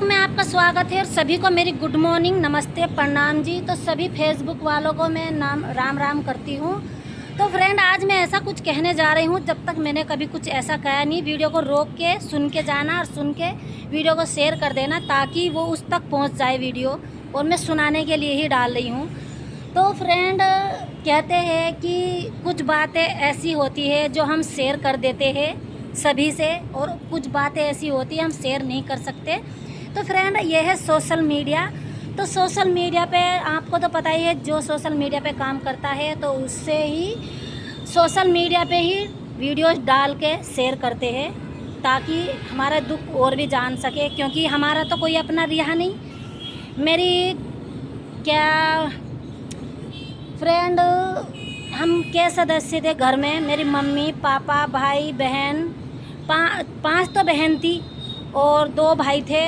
में आपका स्वागत है और सभी को मेरी गुड मॉर्निंग, नमस्ते, प्रणाम जी। तो सभी फेसबुक वालों को मैं राम राम करती हूँ। तो फ्रेंड, आज मैं ऐसा कुछ कहने जा रही हूँ जब तक मैंने कभी कुछ ऐसा कहा नहीं। वीडियो को रोक के सुन के जाना और सुन के वीडियो को शेयर कर देना ताकि वो उस तक पहुँच जाए वीडियो, और मैं सुनाने के लिए ही डाल रही हूँ। तो फ्रेंड, कहते हैं कि कुछ बातें ऐसी होती है जो हम शेयर कर देते हैं सभी से, और कुछ बातें ऐसी होती है हम शेयर नहीं कर सकते। तो फ्रेंड, ये है सोशल मीडिया। तो सोशल मीडिया पे आपको तो पता ही है, जो सोशल मीडिया पे काम करता है तो उससे ही सोशल मीडिया पे ही वीडियोस डाल के शेयर करते हैं ताकि हमारा दुख और भी जान सके, क्योंकि हमारा तो कोई अपना रिहा नहीं। मेरी क्या फ्रेंड, हम के सदस्य थे घर में, मेरी मम्मी, पापा, भाई, बहन, पाँच तो बहन थी और 2 भाई थे।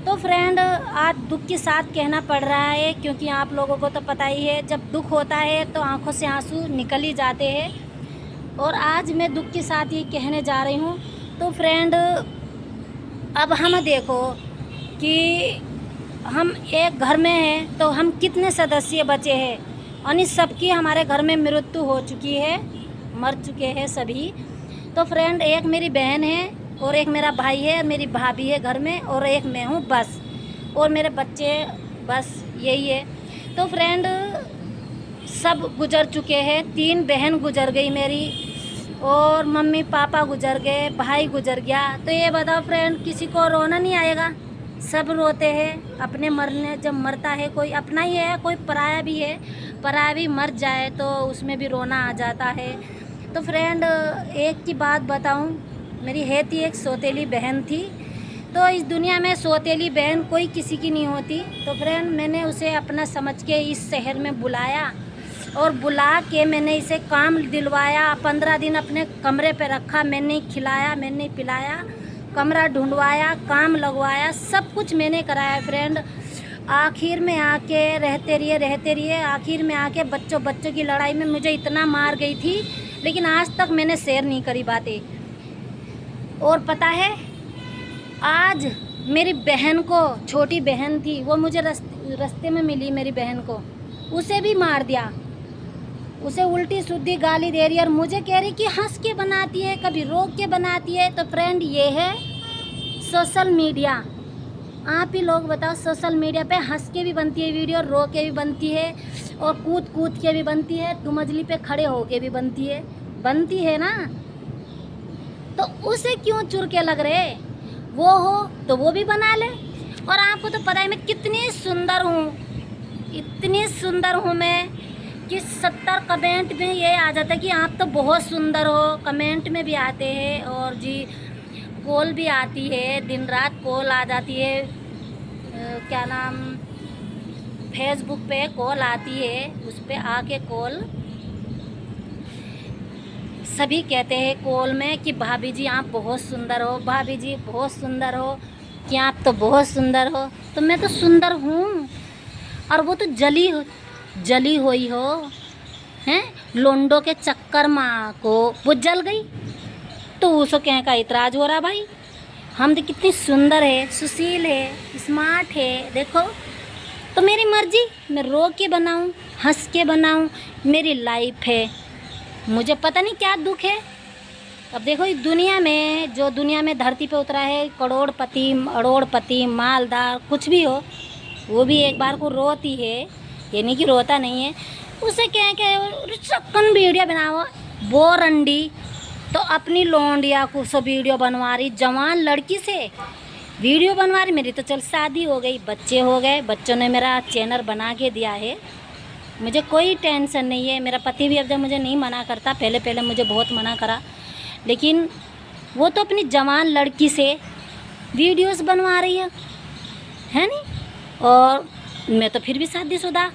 तो फ्रेंड, आज दुख के साथ कहना पड़ रहा है, क्योंकि आप लोगों को तो पता ही है, जब दुख होता है तो आंखों से आंसू निकल ही जाते हैं। और आज मैं दुख के साथ ही कहने जा रही हूँ। तो फ्रेंड, अब हम देखो कि हम एक घर में हैं तो हम कितने सदस्य बचे हैं, और इस सबकी हमारे घर में मृत्यु हो चुकी है, मर चुके हैं सभी। तो फ्रेंड, एक मेरी बहन है और एक मेरा भाई है, मेरी भाभी है घर में, और एक मैं हूँ बस, और मेरे बच्चे, बस यही है। तो फ्रेंड, सब गुजर चुके हैं। 3 बहन गुजर गई मेरी, और मम्मी पापा गुजर गए, भाई गुजर गया। तो ये बताओ फ्रेंड, किसी को रोना नहीं आएगा? सब रोते हैं अपने मरने। जब मरता है कोई अपना ही है, कोई पराया भी है, पराया भी मर जाए तो उसमें भी रोना आ जाता है। तो फ्रेंड, एक की बात बताऊं, मेरी है थी एक सौतेली बहन थी। तो इस दुनिया में सौतेली बहन कोई किसी की नहीं होती। तो फ्रेंड, मैंने उसे अपना समझ के इस शहर में बुलाया, और बुला के मैंने इसे काम दिलवाया। 15 दिन अपने कमरे पे रखा, मैंने खिलाया, मैंने पिलाया, कमरा ढूंढवाया, काम लगवाया, सब कुछ मैंने कराया। फ्रेंड, आखिर में आके रहते रहिए आखिर में आके बच्चों की लड़ाई में मुझे इतना मार गई थी, लेकिन आज तक मैंने शेयर नहीं करी बातें। और पता है, आज मेरी बहन को, छोटी बहन थी वो, मुझे रास्ते में मिली मेरी बहन को, उसे भी मार दिया। उसे उल्टी सीधी गाली दे रही है और मुझे कह रही कि हंस के बनाती है, कभी रोक के बनाती है। तो फ्रेंड, ये है सोशल मीडिया। आप ही लोग बताओ, सोशल मीडिया पे हंस के भी बनती है वीडियो, रो के भी बनती है, और कूद के भी बनती है, दुमजली पे खड़े होके भी बनती है ना। तो उसे क्यों चुर के लग रहे? वो हो तो वो भी बना ले। और आपको तो पता है मैं कितनी सुंदर हूँ, इतनी सुंदर हूँ मैं कि 70 कमेंट में ये आ जाता है कि आप तो बहुत सुंदर हो। कमेंट में भी आते हैं, और जी कॉल भी आती है, दिन रात कॉल आ जाती है। क्या नाम, फेसबुक पे कॉल आती है, उस पे आके कॉल सभी कहते हैं कॉल में कि भाभी जी आप बहुत सुंदर हो, भाभी जी बहुत सुंदर हो, कि आप तो बहुत सुंदर हो। तो मैं तो सुंदर हूँ, और वो तो जली हुई हो हैं, लोंडो के चक्कर माँ को वो जल गई, तो उसको क्या का इतराज़ हो रहा? भाई, हम तो कितनी सुंदर है, सुशील है, स्मार्ट है, देखो। तो मेरी मर्जी, मैं रो के बनाऊँ, हंस के बनाऊँ, मेरी लाइफ है। मुझे पता नहीं क्या दुख है। अब देखो, इस दुनिया में, जो दुनिया में धरती पे उतरा है, करोड़पति, अड़ोड़पति, मालदार, कुछ भी हो, वो भी एक बार को रोती है, ये नहीं कि रोता नहीं है। उसे क्या चक्कन वीडियो बनाओ, बोरंडी तो अपनी लौंडिया को सो वीडियो बनवा रही, जवान लड़की से वीडियो बनवा रही। मेरी तो चल शादी हो गई, बच्चे हो गए, बच्चों ने मेरा चैनल बना के दिया है, मुझे कोई टेंशन नहीं है। मेरा पति भी अब जब मुझे नहीं मना करता, पहले मुझे बहुत मना करा, लेकिन वो तो अपनी जवान लड़की से वीडियोस बनवा रही है नहीं। और मैं तो फिर भी शादीशुदा।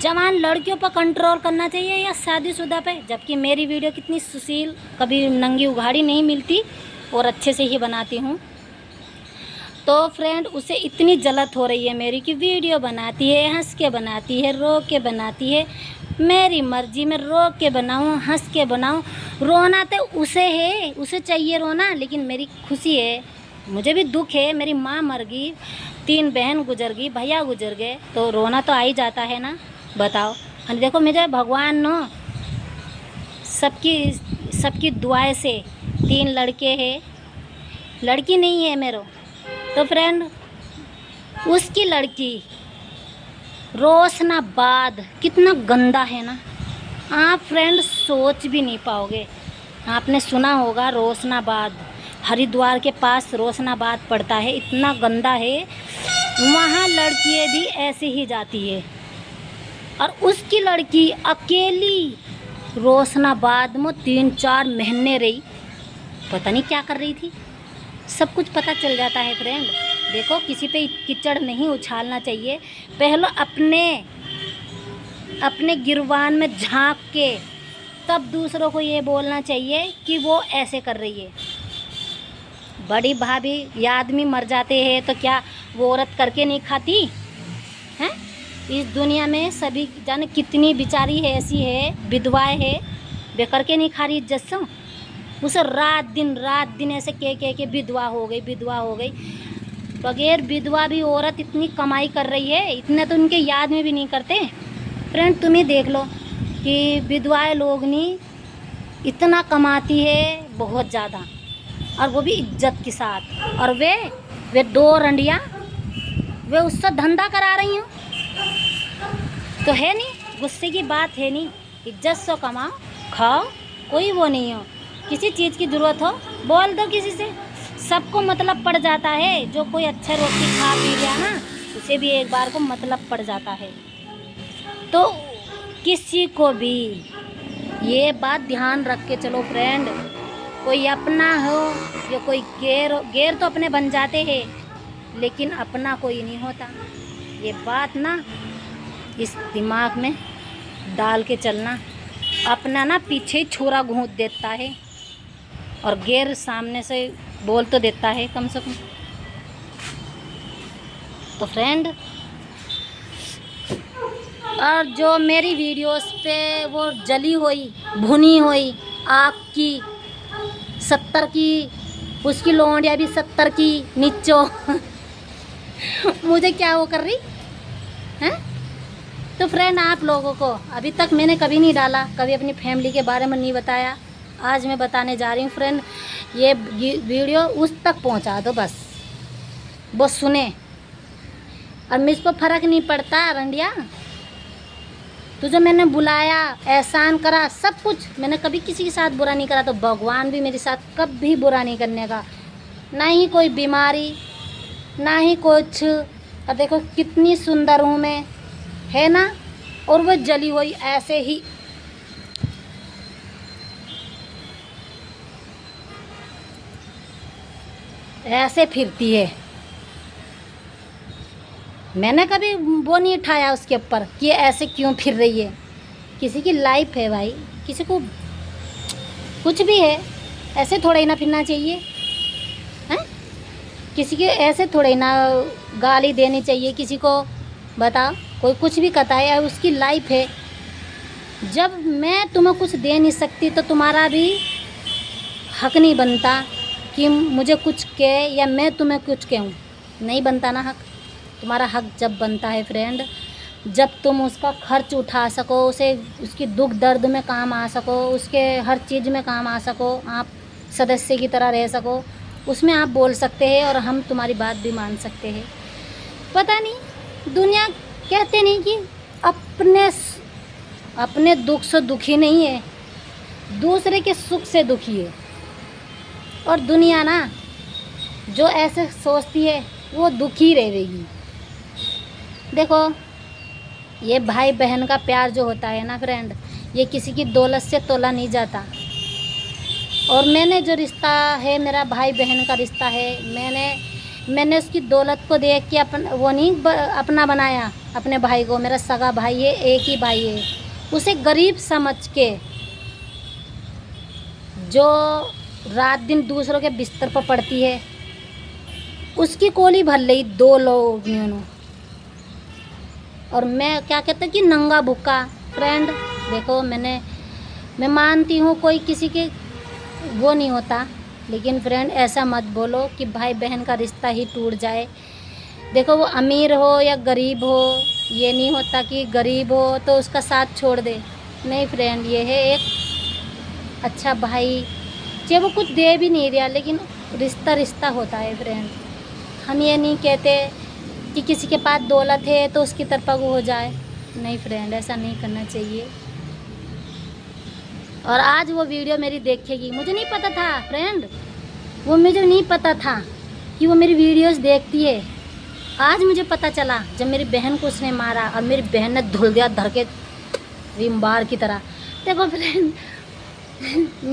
जवान लड़कियों पर कंट्रोल करना चाहिए या शादीशुदा पे? जबकि मेरी वीडियो कितनी सुशील, कभी नंगी उघाड़ी नहीं मिलती, और अच्छे से ही बनाती हूँ। तो फ्रेंड, उसे इतनी जलत हो रही है मेरी कि वीडियो बनाती है, हंस के बनाती है, रो के बनाती है। मेरी मर्जी, मैं रो के बनाऊँ, हंस के बनाऊँ। रोना तो उसे है, उसे चाहिए रोना, लेकिन मेरी खुशी है, मुझे भी दुख है, मेरी माँ मर गई, 3 बहन गुजर गई, भैया गुजर गए, तो रोना तो आ ही जाता है ना, बताओ। और देखो मुझे भगवान न सबकी दुआएं से 3 लड़के हैं, लड़की नहीं है मेरो। तो फ्रेंड, उसकी लड़की रोशनाबाद कितना गंदा है ना, आप फ्रेंड सोच भी नहीं पाओगे। आपने सुना होगा रोशनाबाद, हरिद्वार के पास रोशनाबाद पड़ता है, इतना गंदा है। वहाँ लड़कियाँ भी ऐसे ही जाती है, और उसकी लड़की अकेली रोशनाबाद में 3-4 महीने रही, पता नहीं क्या कर रही थी। सब कुछ पता चल जाता है फ्रेंड। देखो, किसी पे कीचड़ नहीं उछालना चाहिए, पहले अपने गिरवान में झांक के तब दूसरों को ये बोलना चाहिए कि वो ऐसे कर रही है। बड़ी भाभी, ये आदमी मर जाते हैं तो क्या वो औरत करके नहीं खाती हैं? इस दुनिया में सभी जाने कितनी बेचारी है, ऐसी है, विधवाएं है, वे करके नहीं खा रही इज्जत से। उसे रात दिन ऐसे के विधवा हो गई। बगैर विधवा भी औरत इतनी कमाई कर रही है, इतने तो उनके याद में भी नहीं करते। फ्रेंड, तुम ही देख लो कि विधवाएं लोग नहीं इतना कमाती है, बहुत ज़्यादा, और वो भी इज्जत के साथ। और वे 2 रंडियाँ वे उससे धंधा करा रही हूँ, तो है नहीं, गुस्से की बात है नहीं। इज्जत से कमाओ, खाओ, कोई वो नहीं हो। किसी चीज़ की ज़रूरत हो बोल दो किसी से, सबको मतलब पड़ जाता है। जो कोई अच्छा रोटी खा पी लिया ना, उसे भी एक बार को मतलब पड़ जाता है। तो किसी को भी ये बात ध्यान रख के चलो फ्रेंड, कोई अपना हो या कोई गैर तो अपने बन जाते हैं, लेकिन अपना कोई नहीं होता। ये बात ना इस दिमाग में डाल के चलना। अपना ना पीछे छुरा घूंट देता है, और गैर सामने से बोल तो देता है कम से कम। तो फ्रेंड, और जो मेरी वीडियोस पे वो जली हुई भुनी हुई आग की 70 की, उसकी लौंडिया भी 70 की नीचो मुझे क्या वो कर रही हैं? तो फ्रेंड, आप लोगों को अभी तक मैंने कभी नहीं डाला, कभी अपनी फैमिली के बारे में नहीं बताया, आज मैं बताने जा रही हूँ फ्रेंड। ये वीडियो उस तक पहुँचा दो, बस सुने। और मुझको फ़र्क नहीं पड़ता रंडिया, तुझे मैंने बुलाया, एहसान करा, सब कुछ मैंने, कभी किसी के साथ बुरा नहीं करा, तो भगवान भी मेरे साथ कभी बुरा नहीं करने का, ना ही कोई बीमारी, ना ही कुछ। और देखो कितनी सुंदर हूँ मैं, है ना। और वो जली हुई ऐसे ही ऐसे फिरती है। मैंने कभी वो नहीं उठाया उसके ऊपर कि ये ऐसे क्यों फिर रही है। किसी की लाइफ है भाई, किसी को कुछ भी है, ऐसे थोड़ा ही ना फिरना चाहिए हैं। किसी के ऐसे थोड़ा ही ना गाली देनी चाहिए किसी को। बताओ, कोई कुछ भी कहता है, उसकी लाइफ है। जब मैं तुम्हें कुछ दे नहीं सकती तो तुम्हारा भी हक नहीं बनता कि मुझे कुछ कहे या मैं तुम्हें कुछ कहूँ, नहीं बनता ना हक। तुम्हारा हक जब बनता है फ्रेंड, जब तुम उसका खर्च उठा सको, उसे उसकी दुख दर्द में काम आ सको, उसके हर चीज़ में काम आ सको, आप सदस्य की तरह रह सको, उसमें आप बोल सकते हैं और हम तुम्हारी बात भी मान सकते हैं। पता नहीं, दुनिया कहते नहीं कि अपने दुख से दुखी नहीं है, दूसरे के सुख से दुखी है। और दुनिया ना जो ऐसे सोचती है वो दुखी रहेगी। देखो, ये भाई बहन का प्यार जो होता है ना फ्रेंड, ये किसी की दौलत से तोला नहीं जाता। और मैंने जो रिश्ता है, मेरा भाई बहन का रिश्ता है, मैंने उसकी दौलत को देख के वो नहीं अपना बनाया अपने भाई को। मेरा सगा भाई है, एक ही भाई है, उसे गरीब समझ के जो रात दिन दूसरों के बिस्तर पर पड़ती है, उसकी कोली भर ली 2 लोग ने। और मैं क्या कहता कि नंगा भूखा। फ्रेंड देखो, मैं मानती हूँ कोई किसी के वो नहीं होता, लेकिन फ्रेंड ऐसा मत बोलो कि भाई बहन का रिश्ता ही टूट जाए। देखो वो अमीर हो या गरीब हो, ये नहीं होता कि गरीब हो तो उसका साथ छोड़ दे। नहीं फ्रेंड, ये है एक अच्छा भाई, चाहे वो कुछ दे भी नहीं रहा लेकिन रिश्ता रिश्ता होता है फ्रेंड। हम ये नहीं कहते कि किसी के पास दौलत है तो उसकी तरफ वो हो जाए। नहीं फ्रेंड, ऐसा नहीं करना चाहिए। और आज वो वीडियो मेरी देखेगी, मुझे नहीं पता था फ्रेंड, वो मुझे नहीं पता था कि वो मेरी वीडियोस देखती है। आज मुझे पता चला जब मेरी बहन को उसने मारा और मेरी बहन ने धुल दिया धर के विमबार की तरह। देखो फ्रेंड,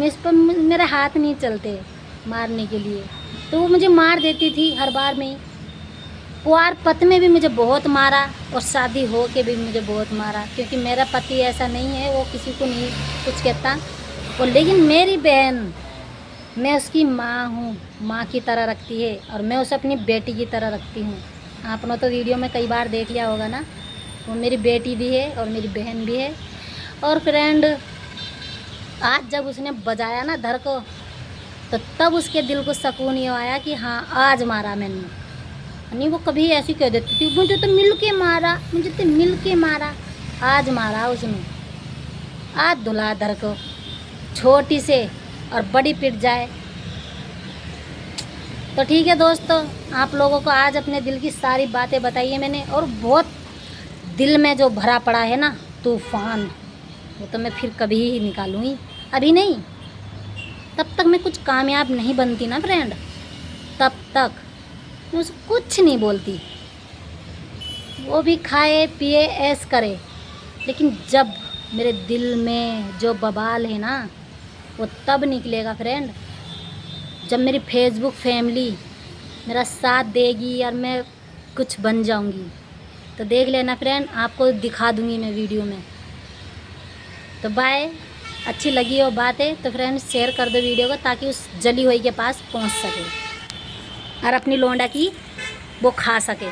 इस पर मेरे हाथ नहीं चलते मारने के लिए, तो वो मुझे मार देती थी हर बार में ही। कुंवार पत में भी मुझे बहुत मारा और शादी हो के भी मुझे बहुत मारा, क्योंकि मेरा पति ऐसा नहीं है, वो किसी को नहीं कुछ कहता। और लेकिन मेरी बहन, मैं उसकी माँ हूँ, माँ की तरह रखती है और मैं उसे अपनी बेटी की तरह रखती हूँ। आपने तो वीडियो में कई बार देख लिया होगा ना, वो मेरी बेटी भी है और मेरी बहन भी है। और फ्रेंड, आज जब उसने बजाया ना धर को, तो तब उसके दिल को सुकून ये आया कि हाँ आज मारा मैंने। नहीं वो कभी ऐसी कह देती थी मुझे तो मिल के मारा, मुझे तो मिल के मारा। आज मारा उसने, आज धुला धर को, छोटी से और बड़ी पिट जाए। तो ठीक है दोस्तों, आप लोगों को आज अपने दिल की सारी बातें बताई है मैंने। और बहुत दिल में जो भरा पड़ा है ना तूफान, वो तो मैं फिर कभी ही निकालूँगी, अभी नहीं। तब तक मैं कुछ कामयाब नहीं बनती ना फ्रेंड, तब तक मैं उसको कुछ नहीं बोलती। वो भी खाए पिए ऐश करे, लेकिन जब मेरे दिल में जो बवाल है ना, वो तब निकलेगा फ्रेंड, जब मेरी फेसबुक फैमिली मेरा साथ देगी और मैं कुछ बन जाऊंगी। तो देख लेना फ्रेंड, आपको दिखा दूंगी मैं वीडियो में। तो बाय। अच्छी लगी हो बातें तो फ्रेंड शेयर कर दो वीडियो को, ताकि उस जली हुई के पास पहुंच सके और अपनी लौंडा की वो खा सके।